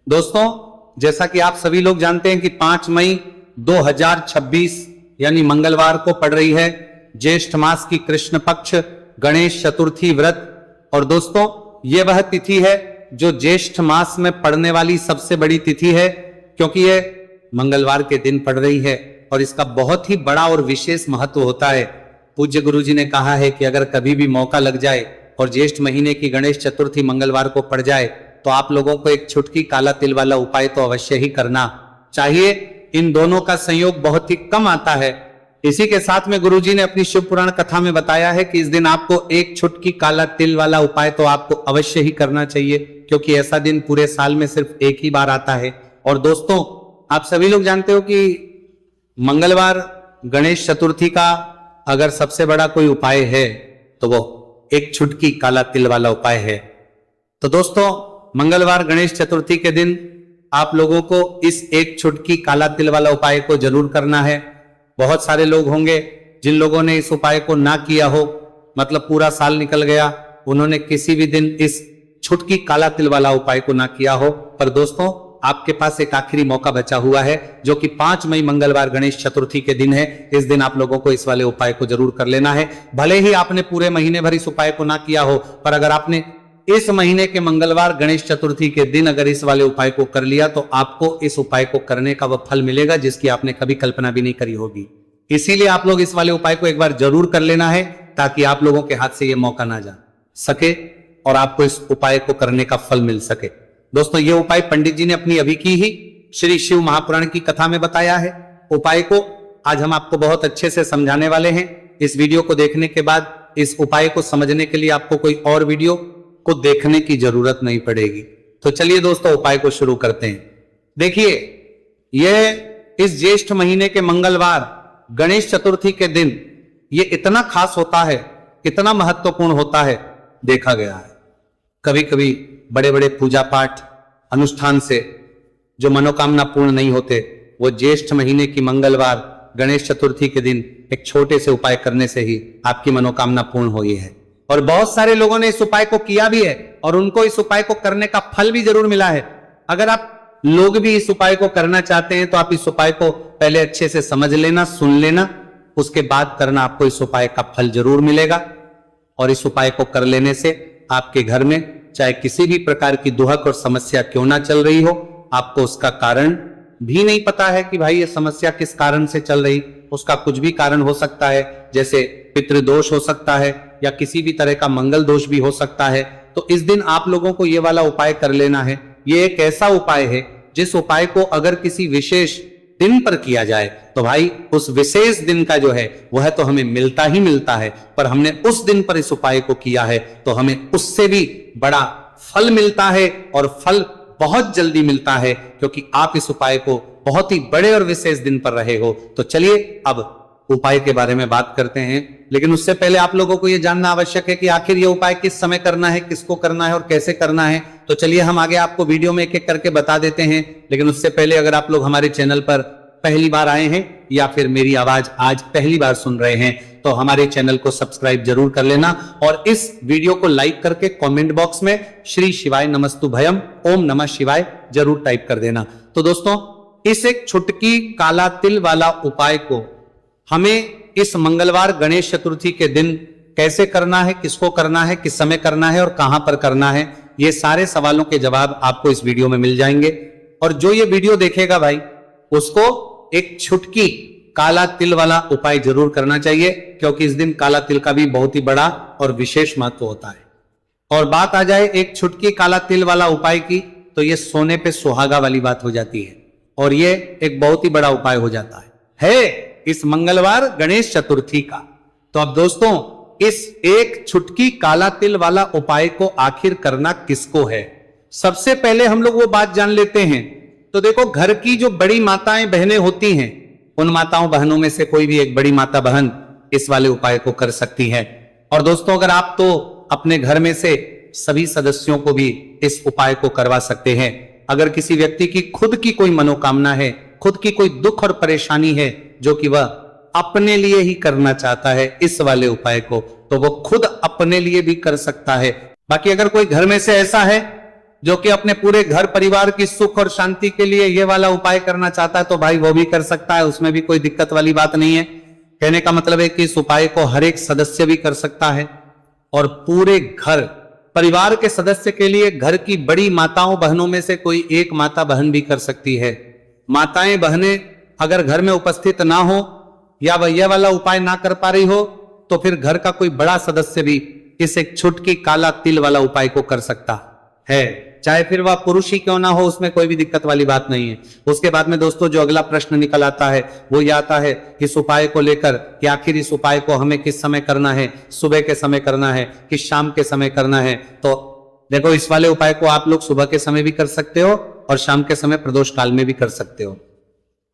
दोस्तों, जैसा कि आप सभी लोग जानते हैं कि 5 मई 2026 यानी मंगलवार को पड़ रही है ज्येष्ठ मास की कृष्ण पक्ष गणेश चतुर्थी व्रत। और दोस्तों, यह वह तिथि है जो ज्येष्ठ मास में पड़ने वाली सबसे बड़ी तिथि है, क्योंकि यह मंगलवार के दिन पड़ रही है और इसका बहुत ही बड़ा और विशेष महत्व होता है। पूज्य गुरु जी ने कहा है कि अगर कभी भी मौका लग जाए और ज्येष्ठ महीने की गणेश चतुर्थी मंगलवार को पड़ जाए तो आप लोगों को एक छुटकी काला तिल वाला उपाय तो अवश्य ही करना चाहिए। इन दोनों का संयोग बहुत ही कम आता है। इसी के साथ में गुरुजी ने अपनी शिव पुराण कथा में बताया है कि इस दिन आपको एक छुटकी काला तिल वाला उपाय तो आपको अवश्य ही करना चाहिए, क्योंकि ऐसा दिन पूरे साल में सिर्फ एक ही बार आता है। और दोस्तों, आप सभी लोग जानते हो कि मंगलवार गणेश चतुर्थी का अगर सबसे बड़ा कोई उपाय है तो वो एक छुटकी काला तिल वाला उपाय है। तो दोस्तों, मंगलवार गणेश चतुर्थी के दिन आप लोगों को इस एक छुटकी काला तिल वाला उपाय को जरूर करना है। बहुत सारे लोग होंगे जिन लोगों ने इस उपाय को ना किया हो, मतलब पूरा साल निकल गया, उन्होंने किसी भी दिन इस छुटकी काला तिल वाला उपाय को ना किया हो। पर दोस्तों, आपके पास एक आखिरी मौका बचा हुआ है, जो कि 5 मई मंगलवार गणेश चतुर्थी के दिन है। इस दिन आप लोगों को इस वाले उपाय को जरूर कर लेना है। भले ही आपने पूरे महीने भर इस उपाय को ना किया हो, पर अगर आपने इस महीने के मंगलवार गणेश चतुर्थी के दिन अगर इस वाले उपाय को कर लिया तो आपको इस उपाय को करने का वह फल मिलेगा जिसकी आपने कभी कल्पना भी नहीं करी होगी। इसीलिए आप लोग इस वाले उपाय को एक बार जरूर कर लेना है, ताकि आप लोगों के हाथ से यह मौका ना जा सके और आपको इस उपाय को करने का फल मिल सके। दोस्तों, यह उपाय पंडित जी ने अपनी अभी की ही श्री शिव महापुराण की कथा में बताया है। उपाय को आज हम आपको बहुत अच्छे से समझाने वाले हैं। इस वीडियो को देखने के बाद इस उपाय को समझने के लिए आपको कोई और वीडियो को देखने की जरूरत नहीं पड़ेगी। तो चलिए दोस्तों, उपाय को शुरू करते हैं। देखिए, यह इस ज्येष्ठ महीने के मंगलवार गणेश चतुर्थी के दिन ये इतना खास होता है, इतना महत्वपूर्ण होता है, देखा गया है कभी कभी बड़े बड़े पूजा पाठ अनुष्ठान से जो मनोकामना पूर्ण नहीं होते, वो ज्येष्ठ महीने की मंगलवार गणेश चतुर्थी के दिन एक छोटे से उपाय करने से ही आपकी मनोकामना पूर्ण हुई है। और बहुत सारे लोगों ने इस उपाय को किया भी है और उनको इस उपाय को करने का फल भी जरूर मिला है। अगर आप लोग भी इस उपाय को करना चाहते हैं तो आप इस उपाय को पहले अच्छे से समझ लेना, सुन लेना, उसके बाद करना, आपको इस उपाय का फल जरूर मिलेगा। और इस उपाय को कर लेने से आपके घर में चाहे किसी भी प्रकार की दुहक और समस्या क्यों ना चल रही हो, आपको उसका कारण भी नहीं पता है कि भाई ये समस्या किस कारण से चल रही, उसका कुछ भी कारण हो सकता है, जैसे पितृदोष हो सकता है या किसी भी तरह का मंगल दोष भी हो सकता है। तो इस दिन आप लोगों को ये वाला उपाय कर लेना है। ये एक ऐसा उपाय है जिस उपाय को अगर किसी विशेष दिन पर किया जाए तो भाई उस विशेष दिन का जो है वह तो हमें मिलता ही मिलता है, पर हमने उस दिन पर इस उपाय को किया है तो हमें उससे भी बड़ा फल मिलता है, और फल बहुत जल्दी मिलता है, क्योंकि आप इस उपाय को बहुत ही बड़े और विशेष दिन पर रहे हो। तो चलिए अब उपाय के बारे में बात करते हैं, लेकिन उससे पहले आप लोगों को यह जानना आवश्यक है कि आखिर यह उपाय किस समय करना है, किसको करना है और कैसे करना है। तो चलिए हम आगे आपको वीडियो में एक एक करके बता देते हैं। लेकिन उससे पहले अगर आप लोग हमारे चैनल पर पहली बार आए हैं या फिर मेरी आवाज आज पहली बार सुन रहे हैं तो हमारे चैनल को सब्सक्राइब जरूर कर लेना, और इस वीडियो को लाइक करके कमेंट बॉक्स में श्री शिवाय नमस्तु भयम ओम नमः शिवाय जरूर टाइप कर देना। तो दोस्तों, इस एक छुटकी काला तिल वाला उपाय को हमें इस मंगलवार गणेश चतुर्थी के दिन कैसे करना है, किसको करना है, किस समय करना है और कहां पर करना है, ये सारे सवालों के जवाब आपको इस वीडियो में मिल जाएंगे। और जो ये वीडियो देखेगा भाई, उसको एक छुटकी काला तिल वाला उपाय जरूर करना चाहिए, क्योंकि इस दिन काला तिल का भी बहुत ही बड़ा और विशेष महत्व होता है। और बात आ जाए एक छुटकी काला तिल वाला उपाय की, तो ये सोने पे सुहागा वाली बात हो जाती है और ये एक बहुत ही बड़ा उपाय हो जाता है इस मंगलवार गणेश चतुर्थी का। तो अब दोस्तों, इस एक छुटकी काला तिल वाला उपाय को आखिर करना किसको है, सबसे पहले हम लोग वो बात जान लेते हैं। तो देखो, घर की जो बड़ी माताएं बहनें होती हैं, उन माताओं बहनों में से कोई भी एक बड़ी माता बहन इस वाले उपाय को कर सकती है। और दोस्तों, अगर आप तो अपने घर में से सभी सदस्यों को भी इस उपाय को करवा सकते हैं। अगर किसी व्यक्ति की खुद की कोई मनोकामना है, खुद की कोई दुख और परेशानी है जो कि वह अपने लिए ही करना चाहता है इस वाले उपाय को, तो वो खुद अपने लिए भी कर सकता है। बाकी अगर कोई घर में से ऐसा है जो कि अपने पूरे घर परिवार की सुख और शांति के लिए ये वाला उपाय करना चाहता है तो भाई वो भी कर सकता है, उसमें भी कोई दिक्कत वाली बात नहीं है। कहने का मतलब है कि इस उपाय को हर एक सदस्य भी कर सकता है और पूरे घर परिवार के सदस्य के लिए घर की बड़ी माताओं बहनों में से कोई एक माता बहन भी कर सकती है। माताएं बहनें अगर घर में उपस्थित ना हो या वह यह वाला उपाय ना कर पा रही हो तो फिर घर का कोई बड़ा सदस्य भी इस एक छुटकी काला तिल वाला उपाय को कर सकता है, चाहे फिर वह पुरुष ही क्यों ना हो, उसमें कोई भी दिक्कत वाली बात नहीं है। उसके बाद में दोस्तों जो अगला प्रश्न निकल आता है वो ये आता है इस उपाय को लेकर कि आखिर इस उपाय को हमें किस समय करना है, सुबह के समय करना है कि शाम के समय करना है। तो देखो इस वाले उपाय को आप लोग सुबह के समय भी कर सकते हो और शाम के समय प्रदोष काल में भी कर सकते हो।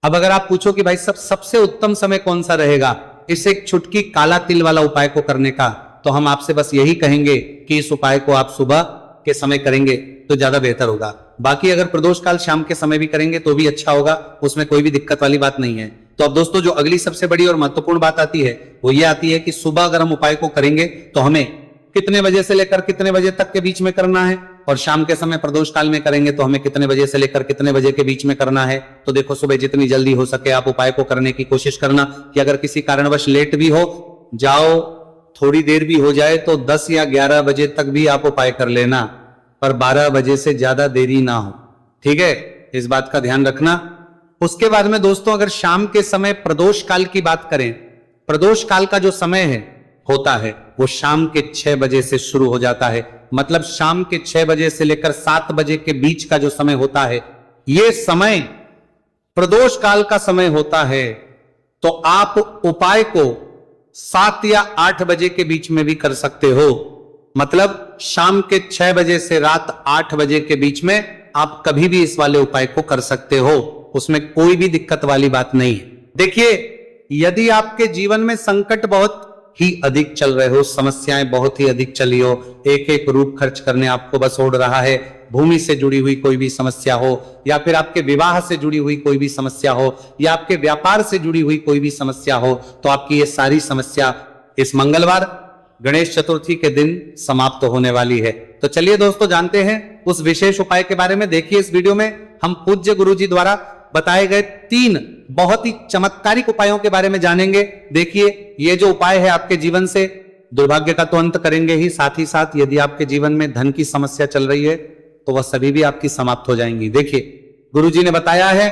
अब अगर आप पूछो कि भाई सबसे उत्तम समय कौन सा रहेगा इस एक छुटकी काला तिल वाला उपाय को करने का, तो हम आपसे बस यही कहेंगे कि इस उपाय को आप सुबह के समय करेंगे तो ज्यादा बेहतर होगा। बाकी अगर प्रदोष काल शाम के समय भी करेंगे तो भी अच्छा होगा, उसमें कोई भी दिक्कत वाली बात नहीं है। तो अब दोस्तों जो अगली सबसे बड़ी और महत्वपूर्ण बात आती है वो ये आती है कि सुबह अगर हम उपाय को करेंगे तो हमें कितने बजे से लेकर कितने बजे तक के बीच में करना है, और शाम के समय प्रदोष काल में करेंगे तो हमें कितने बजे से लेकर कितने बजे के बीच में करना है। तो देखो सुबह जितनी जल्दी हो सके आप उपाय को करने की कोशिश करना, कि अगर किसी कारणवश लेट भी हो जाओ, थोड़ी देर भी हो जाए तो 10 या 11 बजे तक भी आप उपाय कर लेना, पर 12 बजे से ज्यादा देरी ना हो, ठीक है, इस बात का ध्यान रखना। उसके बाद में दोस्तों अगर शाम के समय प्रदोष काल की बात करें, प्रदोष काल का जो समय होता है वो शाम के 6 बजे से शुरू हो जाता है। मतलब शाम के 6 बजे से लेकर 7 बजे के बीच का जो समय होता है ये समय प्रदोष काल का समय होता है। तो आप उपाय को 7 या 8 बजे के बीच में भी कर सकते हो। मतलब शाम के 6 बजे से रात 8 बजे के बीच में आप कभी भी इस वाले उपाय को कर सकते हो, उसमें कोई भी दिक्कत वाली बात नहीं है। देखिए यदि आपके जीवन में संकट बहुत ही अधिक चल रहे हो, समस्याएं बहुत ही अधिक चली हो, एक एक रूप खर्च करने आपको बस ओढ़ रहा है, भूमि से जुड़ी हुई कोई भी समस्या हो या फिर आपके विवाह से जुड़ी हुई कोई भी समस्या हो या आपके व्यापार से जुड़ी हुई कोई भी समस्या हो, तो आपकी ये सारी समस्या इस मंगलवार गणेश चतुर्थी के दिन समाप्त होने वाली है। तो चलिए दोस्तों जानते हैं उस विशेष उपाय के बारे में। देखिए इस वीडियो में हम पूज्य गुरुजी द्वारा बताए गए 3 बहुत ही चमत्कारिक उपायों के बारे में जानेंगे। देखिए ये जो उपाय है आपके जीवन से दुर्भाग्य का तो अंत करेंगे ही, साथ ही साथ यदि आपके जीवन में धन की समस्या चल रही है तो वह सभी भी आपकी समाप्त हो जाएंगी। देखिए गुरुजी ने बताया है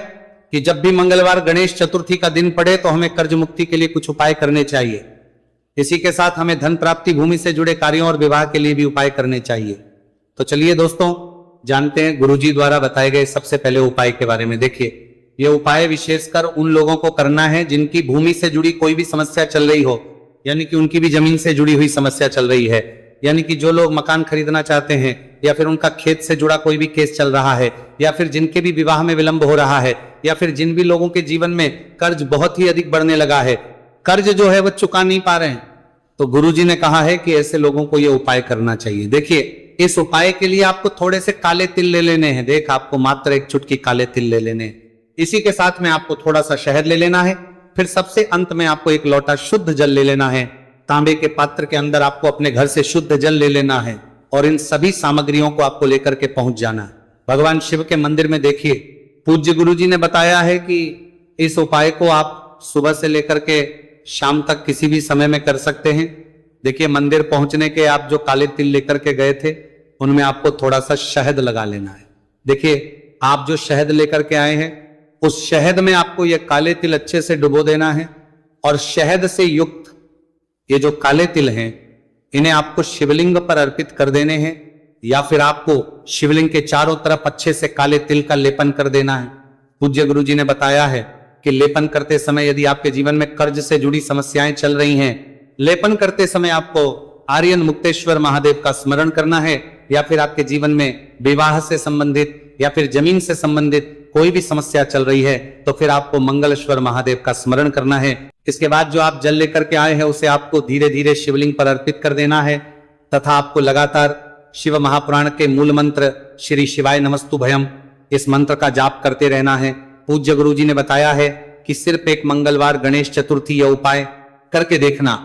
कि जब भी मंगलवार गणेश चतुर्थी का दिन पड़े तो हमें कर्ज मुक्ति के लिए कुछ उपाय करने चाहिए। इसी के साथ हमें धन प्राप्ति, भूमि से जुड़े कार्यों और विवाह के लिए भी उपाय करने चाहिए। तो चलिए दोस्तों जानते हैं गुरुजी द्वारा बताए गए सबसे पहले उपाय के बारे में। देखिए यह उपाय विशेषकर उन लोगों को करना है जिनकी भूमि से जुड़ी कोई भी समस्या चल रही हो, यानी कि उनकी भी जमीन से जुड़ी हुई समस्या चल रही है, यानी कि जो लोग मकान खरीदना चाहते हैं या फिर उनका खेत से जुड़ा कोई भी केस चल रहा है या फिर जिनके भी विवाह में विलंब हो रहा है या फिर जिन भी लोगों के जीवन में कर्ज बहुत ही अधिक बढ़ने लगा है, कर्ज जो है वह चुका नहीं पा रहे हैं, तो गुरुजी ने कहा है कि ऐसे लोगों को यह उपाय करना चाहिए। देखिए इस उपाय के लिए आपको थोड़े से काले तिल ले लेने हैं। देख आपको मात्र एक चुटकी काले तिल ले लेने हैं। इसी के साथ में आपको थोड़ा सा शहद ले लेना है। फिर सबसे अंत में आपको एक लोटा शुद्ध जल ले लेना है। तांबे के पात्र के अंदर आपको अपने घर से शुद्ध जल ले लेना है और इन सभी सामग्रियों को आपको लेकर के पहुंच जाना है भगवान शिव के मंदिर में। देखिए पूज्य गुरुजी ने बताया है कि इस उपाय को आप सुबह से लेकर के शाम तक किसी भी समय में कर सकते हैं। देखिए मंदिर पहुंचने के आप जो काले तिल लेकर के गए थे उनमें आपको थोड़ा सा शहद लगा लेना है। देखिए आप जो शहद लेकर के आए हैं उस शहद में आपको ये काले तिल अच्छे से डुबो देना है और शहद से युक्त ये जो काले तिल हैं इन्हें आपको शिवलिंग पर अर्पित कर देने हैं या फिर आपको शिवलिंग के चारों तरफ अच्छे से काले तिल का लेपन कर देना है। पूज्य गुरुजी ने बताया है कि लेपन करते समय यदि आपके जीवन में कर्ज से जुड़ी समस्याएं चल रही हैं, लेपन करते समय आपको आर्यन मुक्तेश्वर महादेव का स्मरण करना है या फिर आपके जीवन में विवाह से संबंधित या फिर जमीन से संबंधित कोई भी समस्या चल रही है तो फिर आपको मंगलेश्वर महादेव का स्मरण करना है। इसके बाद जो आप जल लेकर के आए हैं उसे आपको धीरे धीरे शिवलिंग पर अर्पित कर देना है तथा आपको लगातार शिव महापुराण के मूल मंत्र श्री शिवाय नमस्तु भयम इस मंत्र का जाप करते रहना है। पूज्य गुरुजी ने बताया है कि सिर्फ एक मंगलवार गणेश चतुर्थी यह उपाय करके देखना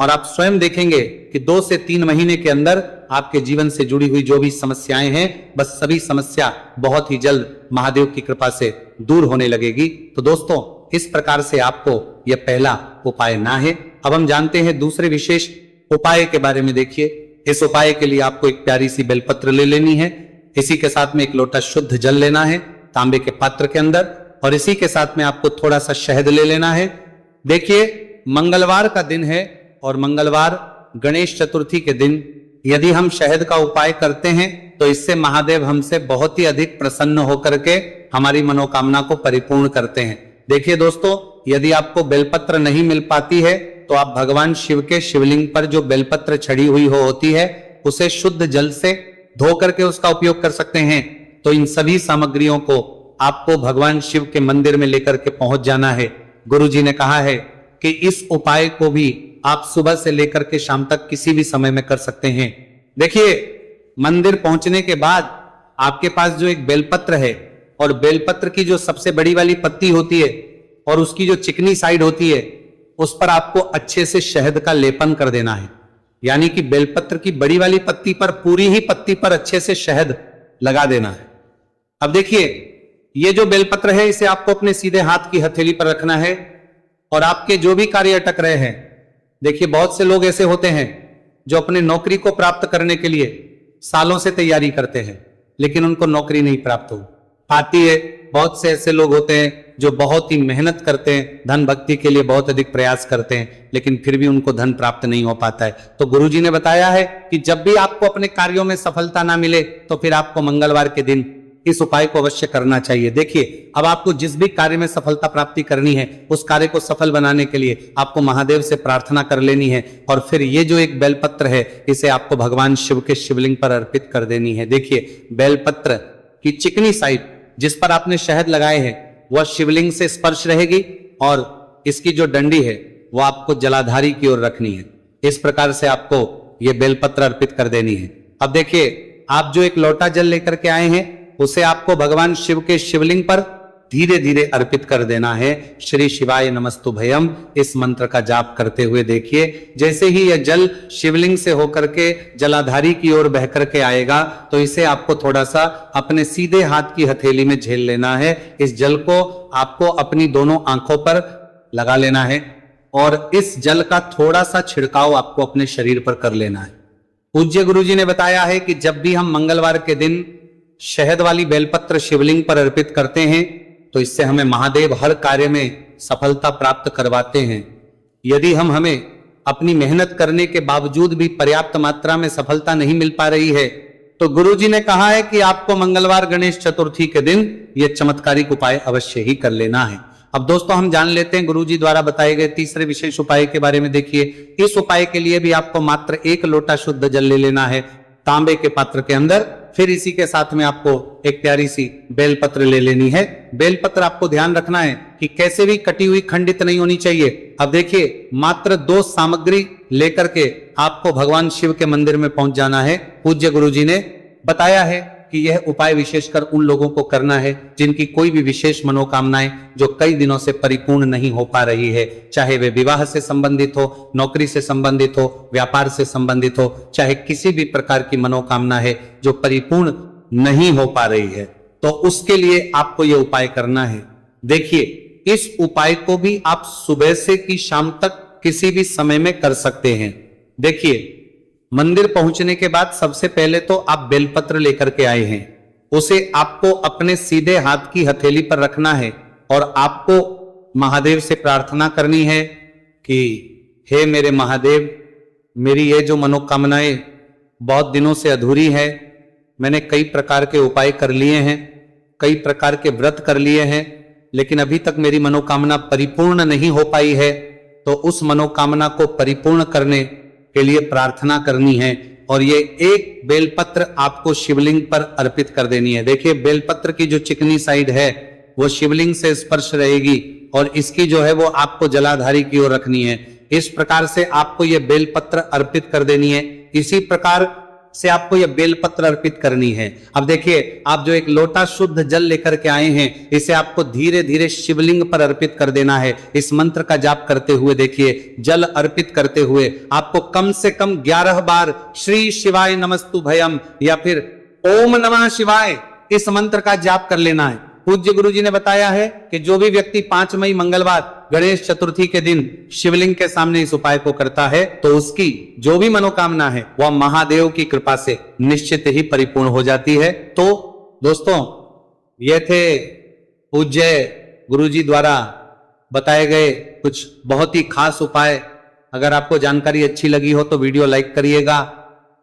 और आप स्वयं देखेंगे कि 2 से 3 महीने के अंदर आपके जीवन से जुड़ी हुई जो भी समस्याएं हैं, बस सभी समस्या बहुत ही जल्द महादेव की कृपा से दूर होने लगेगी। तो दोस्तों, इस प्रकार से आपको यह पहला उपाय ना है। अब हम जानते हैं दूसरे विशेष उपाय के बारे में। देखिए, इस उपाय के लिए आपको एक प्यारी सी बेलपत्र ले लेनी है। इसी के साथ में एक लोटा शुद्ध जल लेना है तांबे के पात्र के अंदर, और इसी के साथ में आपको थोड़ा सा शहद ले लेना है। देखिए, मंगलवार का दिन है और मंगलवार गणेश चतुर्थी के दिन यदि हम शहद का उपाय करते हैं तो इससे महादेव हमसे बहुत ही अधिक प्रसन्न होकर के हमारी मनोकामना को परिपूर्ण करते हैं। देखिए दोस्तों, यदि आपको बेलपत्र नहीं मिल पाती है तो आप भगवान शिव के शिवलिंग पर जो बेलपत्र छड़ी हुई होती है उसे शुद्ध जल से धो करके उसका उपयोग कर सकते हैं। तो इन सभी सामग्रियों को आपको भगवान शिव के मंदिर में लेकर के पहुंच जाना है। गुरुजी ने कहा है कि इस उपाय को भी आप सुबह से लेकर के शाम तक किसी भी समय में कर सकते हैं। देखिए, मंदिर पहुंचने के बाद आपके पास जो एक बेलपत्र है और बेलपत्र की जो सबसे बड़ी वाली पत्ती होती है और उसकी जो चिकनी साइड होती है उस पर आपको अच्छे से शहद का लेपन कर देना है। यानी कि बेलपत्र की बड़ी वाली पत्ती पर, पूरी ही पत्ती पर अच्छे से शहद लगा देना है। अब देखिए, ये जो बेलपत्र है इसे आपको अपने सीधे हाथ की हथेली पर रखना है और आपके जो भी कार्य अटक रहे हैं, देखिए बहुत से लोग ऐसे होते हैं जो अपने नौकरी को प्राप्त करने के लिए सालों से तैयारी करते हैं लेकिन उनको नौकरी नहीं प्राप्त हो पाती है। बहुत से ऐसे लोग होते हैं जो बहुत ही मेहनत करते हैं, धन भक्ति के लिए बहुत अधिक प्रयास करते हैं लेकिन फिर भी उनको धन प्राप्त नहीं हो पाता है। तो गुरुजी ने बताया है कि जब भी आपको अपने कार्यों में सफलता ना मिले तो फिर आपको मंगलवार के दिन इस उपाय को अवश्य करना चाहिए। देखिए, अब आपको जिस भी कार्य में सफलता प्राप्ति करनी है उस कार्य को सफल बनाने के लिए आपको महादेव से प्रार्थना कर लेनी है और फिर ये जो एक बेलपत्र है इसे आपको भगवान शिव के शिवलिंग पर अर्पित कर देनी है। देखिए, बेलपत्र की चिकनी साइड जिस पर आपने शहद लगाए हैं वह शिवलिंग से स्पर्श रहेगी और इसकी जो डंडी है वह आपको जलाधारी की ओर रखनी है। इस प्रकार से आपको यह बेलपत्र अर्पित कर देनी है। अब देखिए, आप जो एक लोटा जल लेकर के आए हैं उसे आपको भगवान शिव के शिवलिंग पर धीरे धीरे अर्पित कर देना है। श्री शिवाय नमस्तुभयम इस मंत्र का जाप करते हुए देखिए, जैसे ही यह जल शिवलिंग से होकर के जलाधारी की ओर बह करके आएगा तो इसे आपको थोड़ा सा अपने सीधे हाथ की हथेली में झेल लेना है। इस जल को आपको अपनी दोनों आंखों पर लगा लेना है और इस जल का थोड़ा सा छिड़काव आपको अपने शरीर पर कर लेना है। पूज्य गुरुजी ने बताया है कि जब भी हम मंगलवार के दिन शहद वाली बेलपत्र शिवलिंग पर अर्पित करते हैं तो इससे हमें महादेव हर कार्य में सफलता प्राप्त करवाते हैं। यदि हमें अपनी मेहनत करने के बावजूद भी पर्याप्त मात्रा में सफलता नहीं मिल पा रही है तो गुरुजी ने कहा है कि आपको मंगलवार गणेश चतुर्थी के दिन यह चमत्कारिक उपाय अवश्य ही कर लेना है। अब दोस्तों, हम जान लेते हैं गुरुजी द्वारा बताए गए तीसरे विशेष उपाय के बारे में। देखिए, इस उपाय के लिए भी आपको मात्र 1 लोटा शुद्ध जल ले लेना है तांबे के पात्र के अंदर। फिर इसी के साथ में आपको एक प्यारी सी बेलपत्र ले लेनी है। बेलपत्र आपको ध्यान रखना है कि कैसे भी कटी हुई खंडित नहीं होनी चाहिए। अब देखिए, मात्र 2 सामग्री लेकर के आपको भगवान शिव के मंदिर में पहुंच जाना है। पूज्य गुरुजी ने बताया है कि यह उपाय विशेषकर उन लोगों को करना है जिनकी कोई भी विशेष मनोकामनाएं जो कई दिनों से परिपूर्ण नहीं हो पा रही है, चाहे वे विवाह से संबंधित हो, नौकरी से संबंधित हो, व्यापार से संबंधित हो, चाहे किसी भी प्रकार की मनोकामना है जो परिपूर्ण नहीं हो पा रही है, तो उसके लिए आपको यह उपाय करना है। देखिए, इस उपाय को भी आप सुबह से कि शाम तक किसी भी समय में कर सकते हैं। देखिए, मंदिर पहुंचने के बाद सबसे पहले तो आप बेलपत्र लेकर के आए हैं, उसे आपको अपने सीधे हाथ की हथेली पर रखना है और आपको महादेव से प्रार्थना करनी है कि हे मेरे महादेव, मेरी ये जो मनोकामनाएं बहुत दिनों से अधूरी है, मैंने कई प्रकार के उपाय कर लिए हैं, कई प्रकार के व्रत कर लिए हैं, लेकिन अभी तक मेरी मनोकामना परिपूर्ण नहीं हो पाई है। तो उस मनोकामना को परिपूर्ण करने के लिए प्रार्थना करनी है और ये एक बेलपत्र आपको शिवलिंग पर अर्पित कर देनी है। देखिए, बेलपत्र की जो चिकनी साइड है वो शिवलिंग से स्पर्श रहेगी और इसकी जो है वो आपको जलाधारी की ओर रखनी है। इस प्रकार से आपको ये बेलपत्र अर्पित कर देनी है। इसी प्रकार से आपको यह बेलपत्र अर्पित करनी है। अब देखिए, आप जो एक लोटा शुद्ध जल लेकर के आए हैं, इसे आपको धीरे धीरे शिवलिंग पर अर्पित कर देना है। इस मंत्र का जाप करते हुए देखिए, जल अर्पित करते हुए आपको कम से कम 11 बार श्री शिवाय नमस्तु भयम या फिर ओम नमः शिवाय इस मंत्र का जाप कर लेना है। पूज्य गुरु जी ने बताया है कि जो भी व्यक्ति 5 मई मंगलवार गणेश चतुर्थी के दिन शिवलिंग के सामने इस उपाय को करता है तो उसकी जो भी मनोकामना है वह महादेव की कृपा से निश्चित ही परिपूर्ण हो जाती है। तो दोस्तों, ये थे पूज्य गुरु जी द्वारा बताए गए कुछ बहुत ही खास उपाय। अगर आपको जानकारी अच्छी लगी हो तो वीडियो लाइक करिएगा।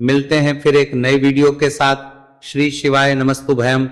मिलते हैं फिर एक नए वीडियो के साथ। श्री शिवाय नमस्तु भयम।